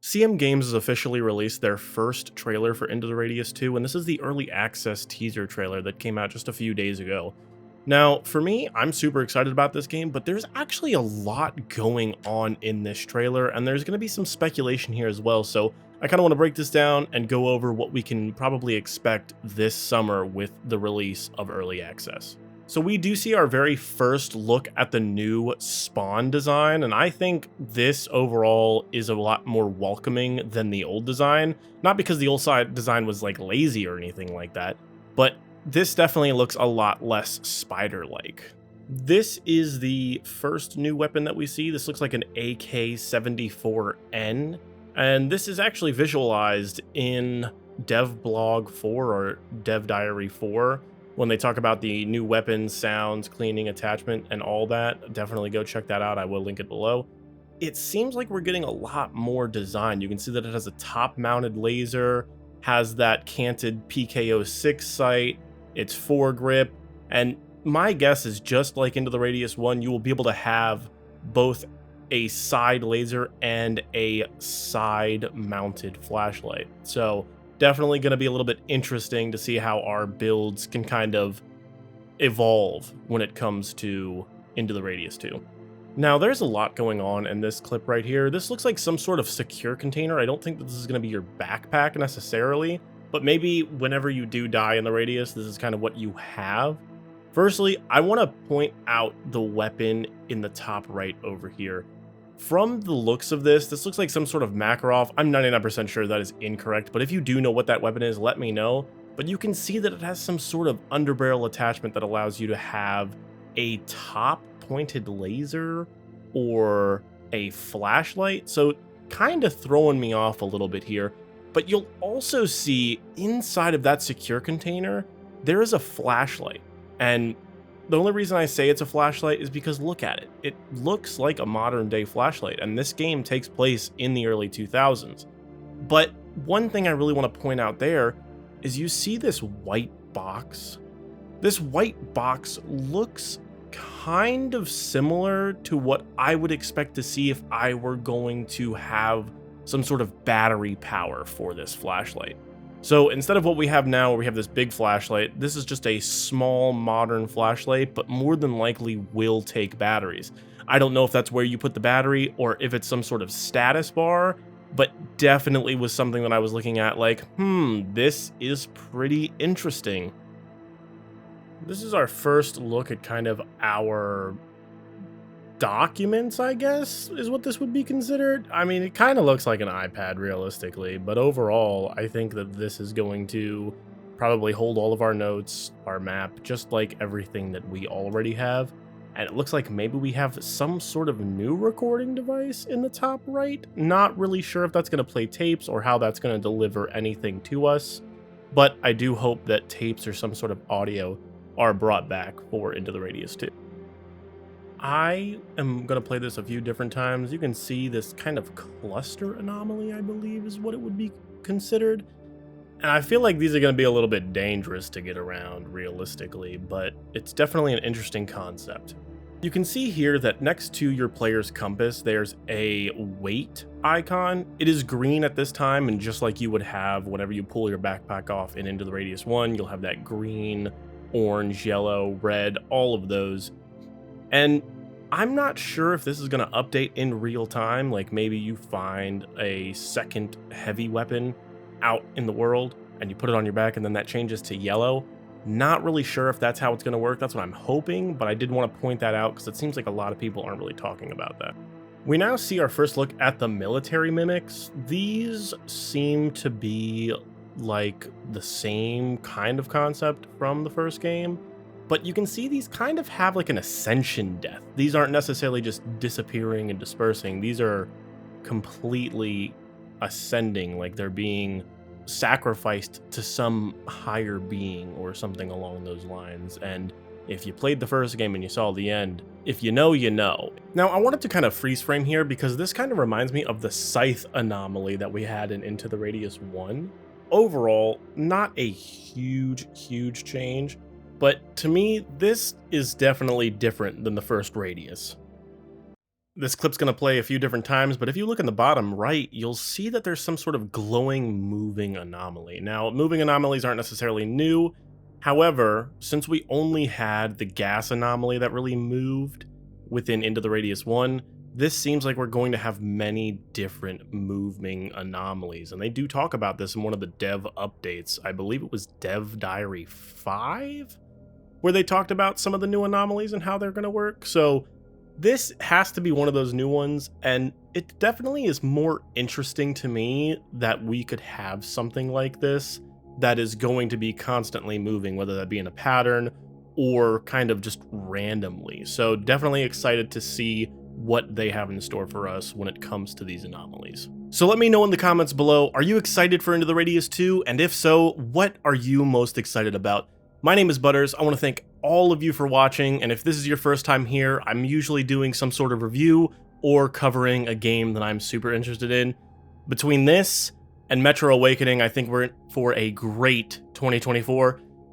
CM Games has officially released their first trailer for Into the Radius 2, and this is the early access teaser trailer that came out just a few days ago. Now, for me, I'm super excited about this game, but there's actually a lot going on in this trailer, and there's going to be some speculation here as well, so I kind of want to break this down and go over what we can probably expect this summer with the release of early access. So we do see our very first look at the new spawn design, and I think this overall is a lot more welcoming than the old design. Not because the old side design was like lazy or anything like that, but this definitely looks a lot less spider-like. This is the first new weapon that we see. This looks like an AK-74N, and this is actually visualized in DevBlog 4 or Dev Diary 4. When they talk about the new weapons, sounds, cleaning, attachment, and all that. Definitely go check that out. I will link it below. It seems like we're getting a lot more design. You can see that it has a top-mounted laser, has that canted PKO6 sight, it's foregrip, and my guess is just like Into the Radius 1, you will be able to have both a side laser and a side-mounted flashlight. So definitely going to be a little bit interesting to see how our builds can kind of evolve when it comes to Into the Radius 2. Now, there's a lot going on in this clip right here. This looks like some sort of secure container. I don't think that this is going to be your backpack necessarily, but maybe whenever you do die in the Radius, this is kind of what you have. Firstly, I want to point out the weapon in the top right over here. From the looks of this looks like some sort of Makarov. I'm 99% sure that is incorrect, but if you do know what that weapon is, let me know. But you can see that it has some sort of underbarrel attachment that allows you to have a top-pointed laser or a flashlight, so kind of throwing me off a little bit here. But you'll also see inside of that secure container, there is a flashlight, and the only reason I say it's a flashlight is because look at it. It looks like a modern day flashlight, and this game takes place in the early 2000s. But one thing I really want to point out there is you see this white box. This white box looks kind of similar to what I would expect to see if I were going to have some sort of battery power for this flashlight. So instead of what we have now, where we have this big flashlight, this is just a small modern flashlight, but more than likely will take batteries. I don't know if that's where you put the battery or if it's some sort of status bar, but definitely was something that I was looking at like, this is pretty interesting. This is our first look at kind of our documents, I guess, is what this would be considered. I mean, it kind of looks like an iPad realistically, but overall, I think that this is going to probably hold all of our notes, our map, just like everything that we already have. And it looks like maybe we have some sort of new recording device in the top right. Not really sure if that's going to play tapes or how that's going to deliver anything to us, but I do hope that tapes or some sort of audio are brought back for Into the Radius 2. I am going to play this a few different times. You can see this kind of cluster anomaly, I believe, is what it would be considered. And I feel like these are going to be a little bit dangerous to get around realistically, but it's definitely an interesting concept. You can see here that next to your player's compass, there's a weight icon. It is green at this time, and just like you would have whenever you pull your backpack off and Into the Radius 1, you'll have that green, orange, yellow, red, all of those. And I'm not sure if this is going to update in real time, like maybe you find a second heavy weapon out in the world and you put it on your back and then that changes to yellow. Not really sure if that's how it's going to work. That's what I'm hoping, but I did want to point that out because it seems like a lot of people aren't really talking about that. We now see our first look at the military mimics. These seem to be like the same kind of concept from the first game. But you can see these kind of have like an ascension death. These aren't necessarily just disappearing and dispersing. These are completely ascending, like they're being sacrificed to some higher being or something along those lines. And if you played the first game and you saw the end, if you know, you know. Now, I wanted to kind of freeze frame here because this kind of reminds me of the scythe anomaly that we had in Into the Radius 1. Overall, not a huge change. But to me, this is definitely different than the first Radius. This clip's going to play a few different times, but if you look in the bottom right, you'll see that there's some sort of glowing moving anomaly. Now, moving anomalies aren't necessarily new. However, since we only had the gas anomaly that really moved within Into the Radius 1, this seems like we're going to have many different moving anomalies. And they do talk about this in one of the dev updates. I believe it was Dev Diary 5, where they talked about some of the new anomalies and how they're going to work. So this has to be one of those new ones, and it definitely is more interesting to me that we could have something like this that is going to be constantly moving, whether that be in a pattern or kind of just randomly. So definitely excited to see what they have in store for us when it comes to these anomalies. So let me know in the comments below, are you excited for Into the Radius 2? And if so, what are you most excited about? My name is Butters. I want to thank all of you for watching, and if this is your first time here, I'm usually doing some sort of review or covering a game that I'm super interested in. Between this and Metro Awakening, I think we're in for a great 2024.